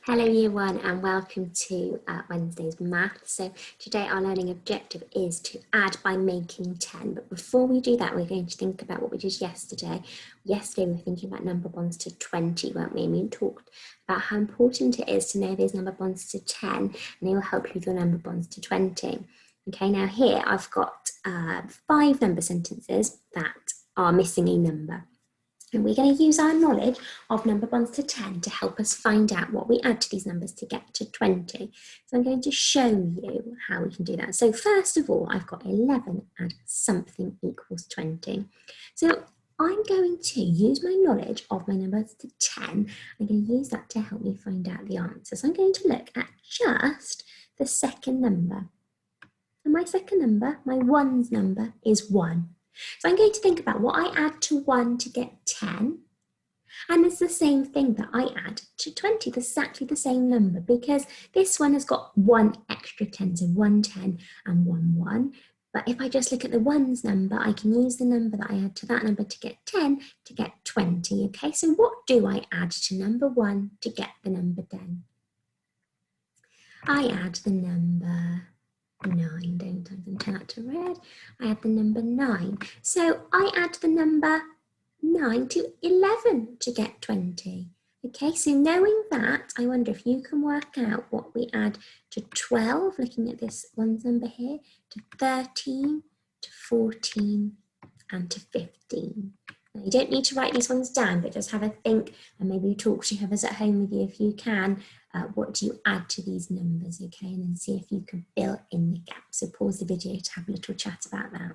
Hello Year 1 and welcome to Wednesday's Math. So today our learning objective is to add by making 10. But before we do that, we're going to think about what we did yesterday. Yesterday we were thinking about number bonds to 20, weren't we? And we talked about how important it is to know those number bonds to 10 and they will help you with your number bonds to 20. Okay, now here I've got 5 number sentences that are missing a number. And we're going to use our knowledge of number bonds to 10 to help us find out what we add to these numbers to get to 20. So I'm going to show you how we can do that. So first of all, I've got 11 and something equals 20. So I'm going to use my knowledge of my numbers to 10. I'm going to use that to help me find out the answer. So I'm going to look at just the second number. And my second number, my ones number, is 1. So I'm going to think about what I add to 1 to get 10. And it's the same thing that I add to 20, exactly the same number, because this one has got 1 extra 10, so 1 10 and 1 1. But if I just look at the ones number, I can use the number that I add to that number to get 10 to get 20. Okay, so what do I add to number 1 to get the number 10? I add the number 9, don't I? Then turn that to red. I add the number 9. So I add the number 9 to 11 to get 20. Okay, so knowing that, I wonder if you can work out what we add to 12, looking at this one's number here, to 13, to 14, and to 15. Now, you don't need to write these ones down, but just have a think and maybe talk to whoever's at home with you if you can. What do you add to these numbers, okay? And then see if you can fill in the gaps. So pause the video to have a little chat about that.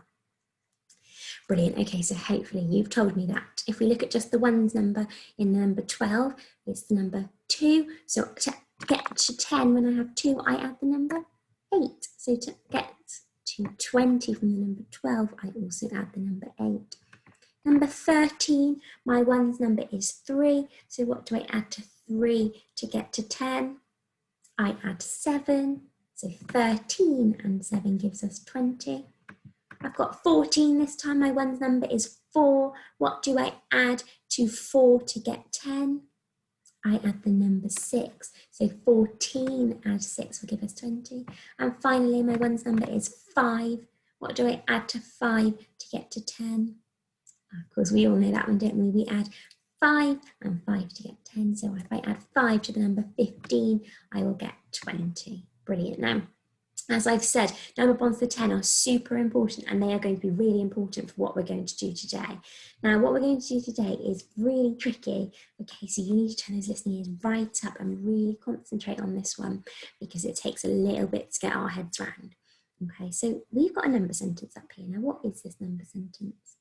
Brilliant. Okay, so hopefully you've told me that. If we look at just the ones number in the number 12, it's the number 2. So to get to 10, when I have 2, I add the number 8. So to get to 20 from the number 12, I also add the number 8. Number 13, my ones number is 3. So what do I add to 3 to get to 10? I add 7. So 13 and 7 gives us 20. I've got 14 this time. My ones number is 4. What do I add to 4 to get 10? I add the number 6. So 14 add 6 will give us 20. And finally, my ones number is 5. What do I add to 5 to get to 10? Of course, we all know that one, don't we? We add 5 and 5 to get 10. So if I add 5 to the number 15, I will get 20. Brilliant. Now, as I've said, number bonds to 10 are super important and they are going to be really important for what we're going to do today. Now, what we're going to do today is really tricky. Okay, so you need to turn those listening ears right up and really concentrate on this one because it takes a little bit to get our heads around. Okay, so we've got a number sentence up here. Now, what is this number sentence?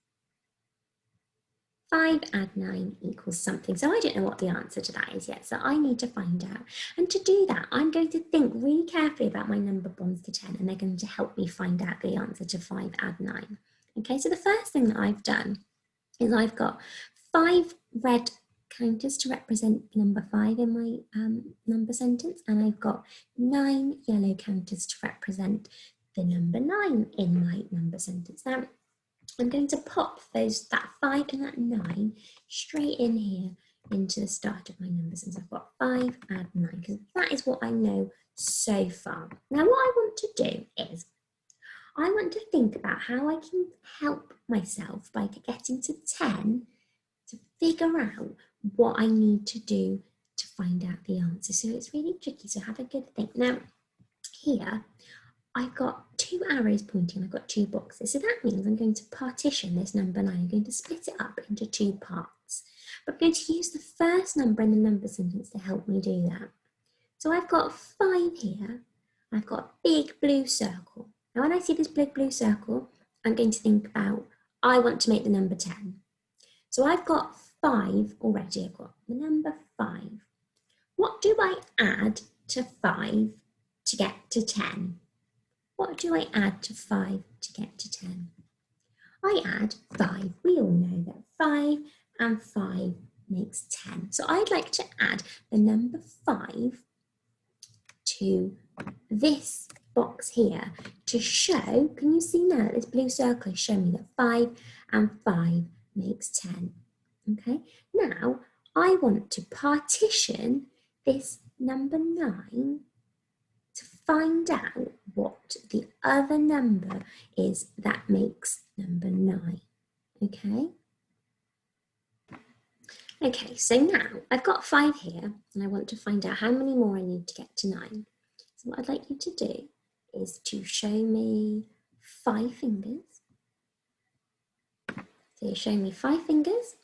5 add 9 equals something. So I don't know what the answer to that is yet. So I need to find out. And to do that, I'm going to think really carefully about my number bonds to 10 and they're going to help me find out the answer to 5 add 9. Okay, so the first thing that I've done is I've got 5 red counters to represent number 5 in my number sentence. And I've got 9 yellow counters to represent the number 9 in my number sentence. Now, I'm going to pop that 5 and that 9 straight in here into the start of my numbers. And so I've got 5 add 9 because that is what I know so far. Now what I want to do is I want to think about how I can help myself by getting to 10 to figure out what I need to do to find out the answer. So it's really tricky, so have a good think. Now here I've got 2 arrows pointing, I've got 2 boxes. So that means I'm going to partition this number 9. I'm going to split it up into 2 parts. But I'm going to use the first number in the number sentence to help me do that. So I've got 5 here. I've got a big blue circle. Now when I see this big blue circle, I'm going to think about, I want to make the number 10. So I've got 5 already. I've got the number 5. What do I add to 5 to get to 10? What do I add to 5 to get to 10? I add 5. We all know that 5 and 5 makes 10. So I'd like to add the number 5 to this box here to show, can you see now that this blue circle is showing me that 5 and 5 makes 10. Okay, now I want to partition this number 9 to find out what the other number is that makes number 9, okay? Okay, so now I've got 5 here and I want to find out how many more I need to get to 9. So what I'd like you to do is to show me 5 fingers. So you're showing me 5 fingers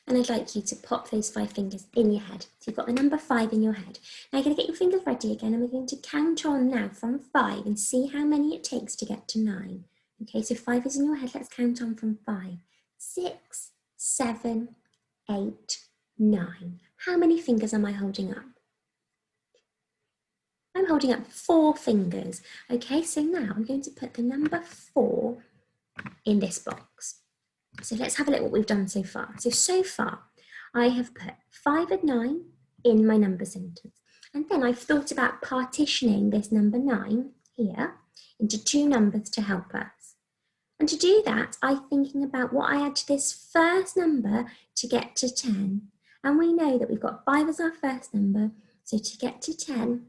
and I'd like you to pop those 5 fingers in your head. So you've got the number 5 in your head. Now you're going to get your fingers ready again and we're going to count on now from 5 and see how many it takes to get to 9. Okay, so 5 is in your head. Let's count on from 5. 6, 7, 8, 9. How many fingers am I holding up? I'm holding up 4 fingers. Okay, so now I'm going to put the number 4 in this box. So let's have a look at what we've done so far. So far, I have put 5 and 9 in my number sentence. And then I've thought about partitioning this number 9 here into 2 numbers to help us. And to do that, I'm thinking about what I add to this first number to get to 10. And we know that we've got 5 as our first number. So to get to 10,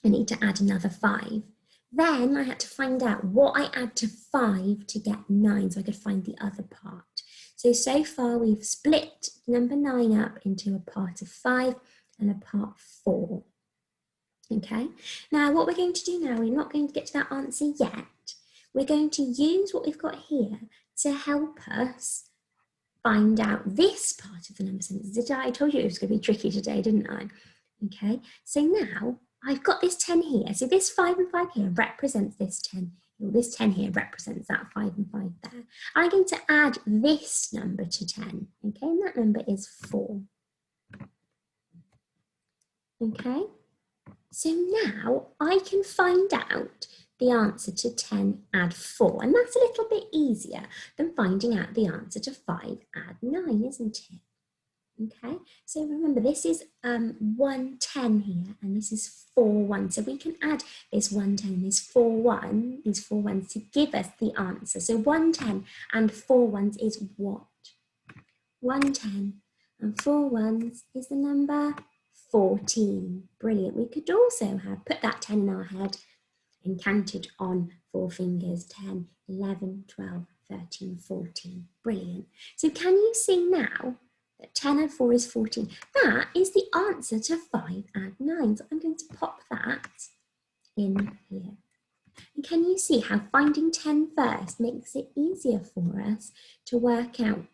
I need to add another 5. Then I had to find out what I add to 5 to get 9 so I could find the other part. So far we've split number 9 up into a part of 5 and a part 4. Okay, now what we're going to do now, we're not going to get to that answer yet. We're going to use what we've got here to help us find out this part of the number sentence. I told you it was going to be tricky today, didn't I? Okay, so now I've got this 10 here. So this 5 and 5 here represents this 10. Well, this 10 here represents that 5 and 5 there. I'm going to add this number to 10. Okay, and that number is 4. Okay, so now I can find out the answer to 10 add 4. And that's a little bit easier than finding out the answer to 5 add 9, isn't it? Okay, so remember this is 110 here and this is 41. So we can add this 110, this 41, these 4 ones to give us the answer. So 110 and 4 ones is what? 110 and 4 ones is the number 14. Brilliant. We could also have put that 10 in our head and counted on 4 fingers, 10, 11, 12, 13, 14. Brilliant. So can you see now that 10 and 4 is 14? That is the answer to 5 add 9. So I'm going to pop that in here. And can you see how finding 10 first makes it easier for us to work out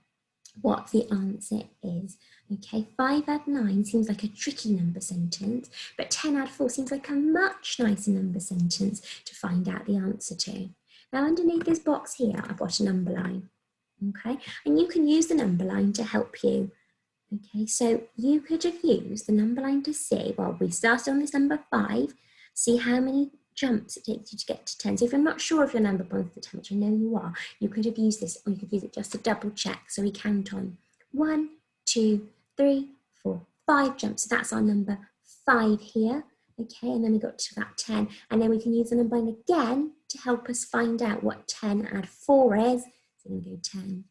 what the answer is? Okay, 5 add 9 seems like a tricky number sentence, but 10 add 4 seems like a much nicer number sentence to find out the answer to. Now underneath this box here, I've got a number line. Okay, and you can use the number line to help you. Okay, so you could have used the number line to see, well, we started on this number 5, see how many jumps it takes you to get to 10. So if you're not sure if your number points to 10, which I know you are, you could have used this, or you could use it just to double check. So we count on 1, 2, 3, 4, 5 jumps. So that's our number 5 here. Okay, and then we got to that 10, and then we can use the number line again to help us find out what 10 add 4 is. So we can go 10,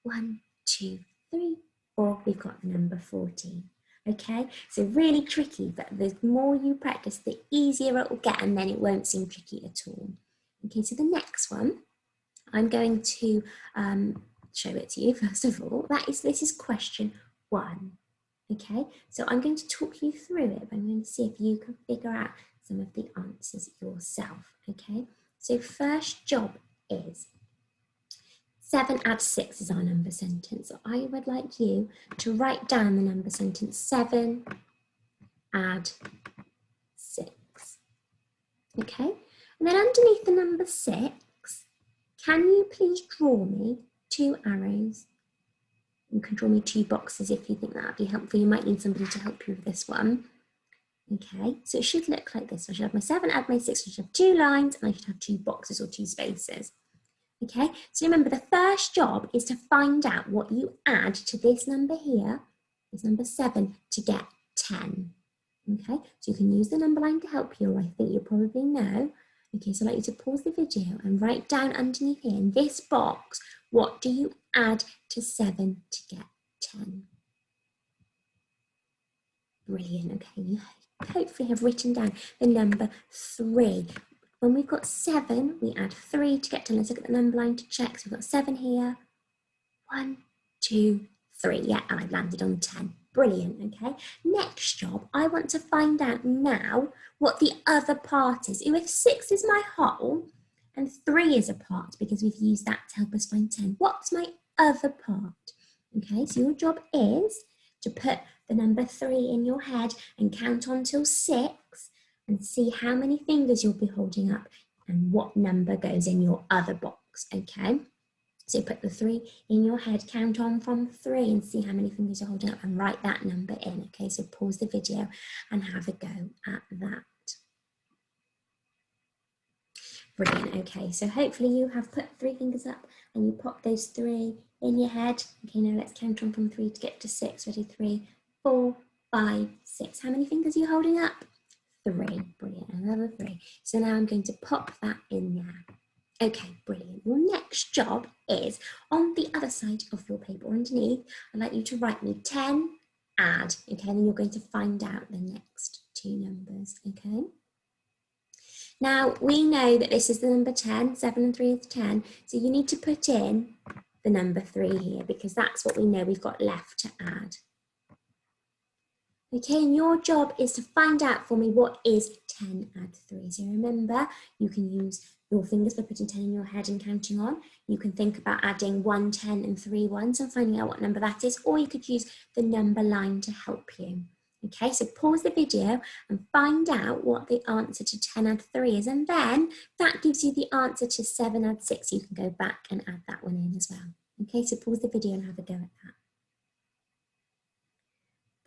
1, 2, 3, 4, we've got the number 14. Okay, so really tricky, but the more you practice, the easier it will get, and then it won't seem tricky at all. Okay, so the next one, I'm going to show it to you first of all. This is question 1. Okay, so I'm going to talk you through it, but I'm going to see if you can figure out some of the answers yourself. Okay, so first job is 7 add 6 is our number sentence. So I would like you to write down the number sentence 7 add 6. Okay, and then underneath the number 6, can you please draw me 2 arrows? You can draw me 2 boxes if you think that would be helpful. You might need somebody to help you with this one. Okay, so it should look like this. I should have my 7 add my 6, I should have 2 lines, and I should have 2 boxes or 2 spaces. Okay, so remember the first job is to find out what you add to this number here, this number 7, to get 10. Okay, so you can use the number line to help you, or I think you probably know. Okay, so I'd like you to pause the video and write down underneath here in this box, what do you add to 7 to get 10? Brilliant, okay, you put hopefully have written down the number 3. When we've got 7, we add 3 to get 10. Let's look at the number line to check. So we've got 7 here. 1, 2, 3. Yeah, and I've landed on 10. Brilliant, okay. Next job, I want to find out now what the other part is. If 6 is my whole and 3 is a part, because we've used that to help us find 10, what's my other part? Okay, so your job is to put the number 3 in your head and count on till 6 and see how many fingers you'll be holding up and what number goes in your other box, okay? So put the 3 in your head, count on from 3 and see how many fingers you're holding up and write that number in, okay? So pause the video and have a go at that. Brilliant, okay, so hopefully you have put 3 fingers up and you pop those 3 in your head. Okay, now let's count on from 3 to get to 6. Ready, 3, 4, 5, 6. How many fingers are you holding up? 3, brilliant, another 3. So now I'm going to pop that in there. Okay, brilliant. Your next job is on the other side of your paper underneath. I'd like you to write me 10, add, okay, and then you're going to find out the next 2 numbers, okay? Now, we know that this is the number 10, 7 and 3 is 10, so you need to put in the number 3 here because that's what we know we've got left to add. Okay, and your job is to find out for me what is 10 add 3. So remember, you can use your fingers for putting 10 in your head and counting on. You can think about adding 1, 10 and 3 ones and finding out what number that is, or you could use the number line to help you. Okay, so pause the video and find out what the answer to 10 add 3 is, and then that gives you the answer to 7 add 6. You can go back and add that one in as well. Okay, so pause the video and have a go at that.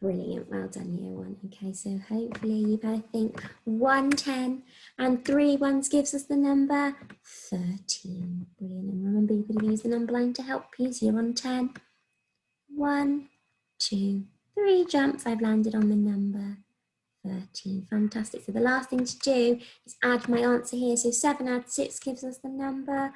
Brilliant, well done year 1. Okay, so hopefully you've had a think. 1, 10 and 3 ones gives us the number 13. Brilliant, and remember you could use the number line to help you. So you're on 10. 1, 2, 3 jumps. I've landed on the number 13. Fantastic. So the last thing to do is add my answer here. So 7 add 6 gives us the number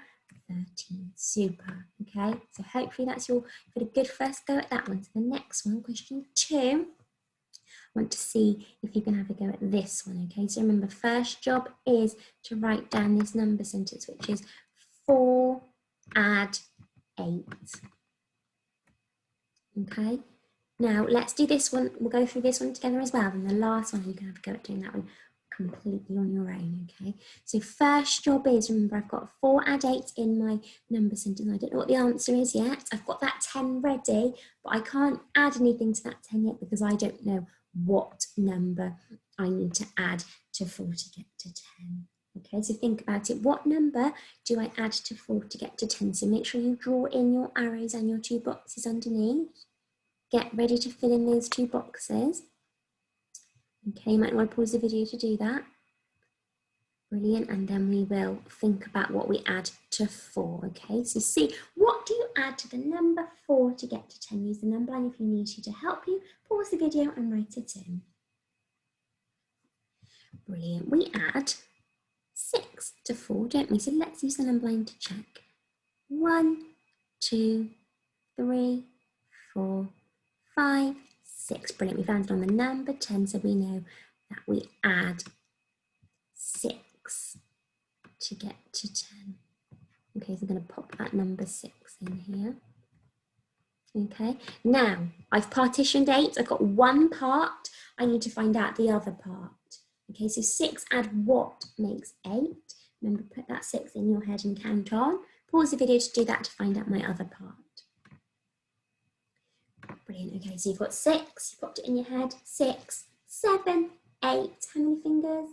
13. Super. Okay, so hopefully that's you've got a good first go at that one. So the next one, question 2, I want to see if you can have a go at this one. Okay, so remember, first job is to write down this number sentence, which is 4 add 8. Okay, now let's do this one. We'll go through this one together as well. And the last one, you can have a go at doing that one completely on your own, okay? So first job is, remember, I've got 4 add 8 in my number sentence. I don't know what the answer is yet. I've got that 10 ready, but I can't add anything to that 10 yet because I don't know what number I need to add to 4 to get to 10. Okay, so think about it. What number do I add to 4 to get to 10? So make sure you draw in your arrows and your 2 boxes underneath. Get ready to fill in those 2 boxes. Okay, you might want to pause the video to do that. Brilliant, and then we will think about what we add to 4, okay? So see, what do you add to the number 4 to get to 10? Use the number line if you need to help you. Pause the video and write it in. Brilliant, we add 6 to 4, don't we? So let's use the number line to check. 1, 2, 3, 4, 5, 6. Brilliant, we found it on the number 10, so we know that we add 6 to get to 10. Okay, so I'm going to pop that number 6 in here. Okay, now I've partitioned 8. I've got one part. I need to find out the other part. Okay, so 6 add what makes 8? Remember, put that 6 in your head and count on. Pause the video to do that to find out my other part. Brilliant. Okay, so you've got 6, you popped it in your head. 6, 7, 8. How many fingers?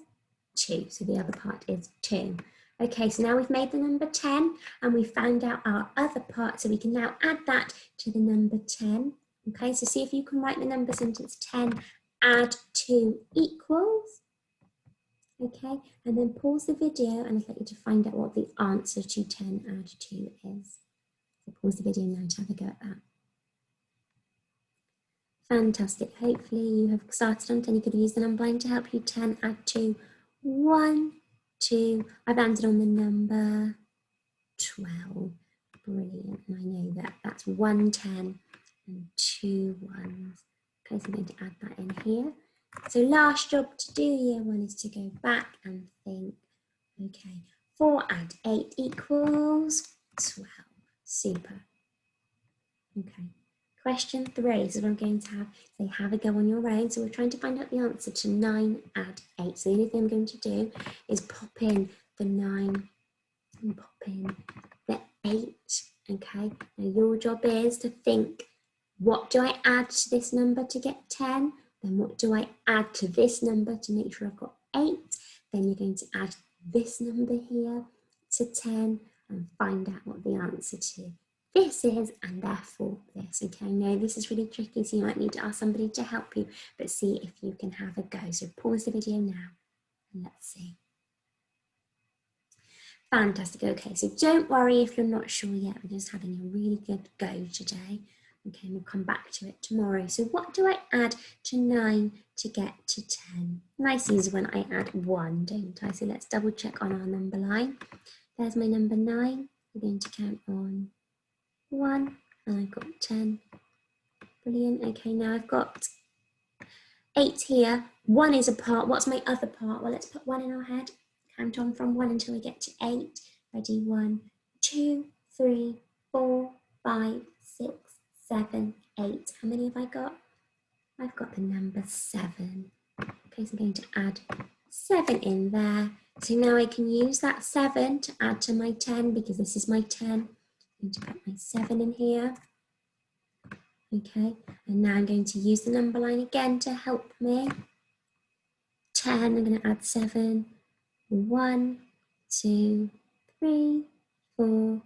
2. So the other part is 2. Okay, so now we've made the number 10 and we found out our other part, so we can now add that to the number 10. Okay, so see if you can write the number sentence 10 add 2 equals. Okay, and then pause the video and I'd like you to find out what the answer to 10 add 2 is. So pause the video now to have a go at that. Fantastic. Hopefully you have started on 10. You could use the number line to help you. 10 add 2. 1, 2. I've landed on the number 12. Brilliant. And I know that that's 1 10 and 2 1s. Okay, so I'm going to add that in here. So last job to do, year one, is to go back and think, okay, 4 add 8 equals 12. Super. Okay. Question 3, so I'm going to have a go on your own. So we're trying to find out the answer to 9 add 8. So the only thing I'm going to do is pop in the 9 and pop in the 8. Okay. Now your job is to think, what do I add to this number to get 10? Then what do I add to this number to make sure I've got 8? Then you're going to add this number here to 10 and find out what the answer to this is, and therefore this. Okay, no, this is really tricky, so you might need to ask somebody to help you, but see if you can have a go. So pause the video now and let's see. Fantastic. Okay, so don't worry if you're not sure yet. We're just having a really good go today. Okay, and we'll come back to it tomorrow. So what do I add to 9 to get to 10? Nice easy when I add 1, don't I? So let's double check on our number line. There's my number 9. We're going to count on 1, and I've got 10. Brilliant. Okay, now I've got 8 here. 1 is a part. What's my other part? Well, let's put 1 in our head. Count on from 1 until we get to 8. Ready? 1, 2, 3, 4, 5, 6, 7, 8. How many have I got? I've got the number 7. Okay, so I'm going to add 7 in there. So now I can use that 7 to add to my 10 because this is my 10. I'm going to put my 7 in here. Okay, and now I'm going to use the number line again to help me. 10, I'm going to add 7. 1, 2, 3, 4,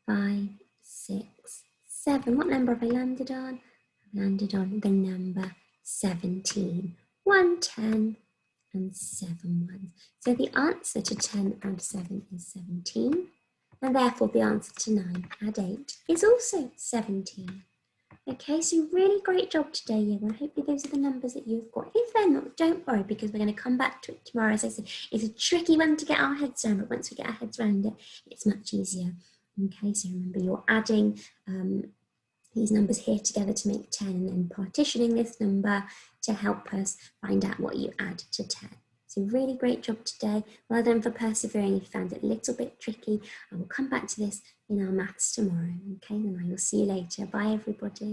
5, 6, 7. What number have I landed on? I've landed on the number 17. 1, 10, and 7 ones. So the answer to 10 add 7 is 17. And therefore the answer to 9 add 8 is also 17. Okay, so really great job today, yeah. Well, hopefully those are the numbers that you've got. If they're not, don't worry, because we're going to come back to it tomorrow. As I said, it's a tricky one to get our heads around, but once we get our heads around it, it's much easier. Okay, so remember you're adding these numbers here together to make 10 and then partitioning this number to help us find out what you add to 10. So really great job today. Well done for persevering if you found it a little bit tricky. I will come back to this in our maths tomorrow. Okay, then I will see you later. Bye everybody.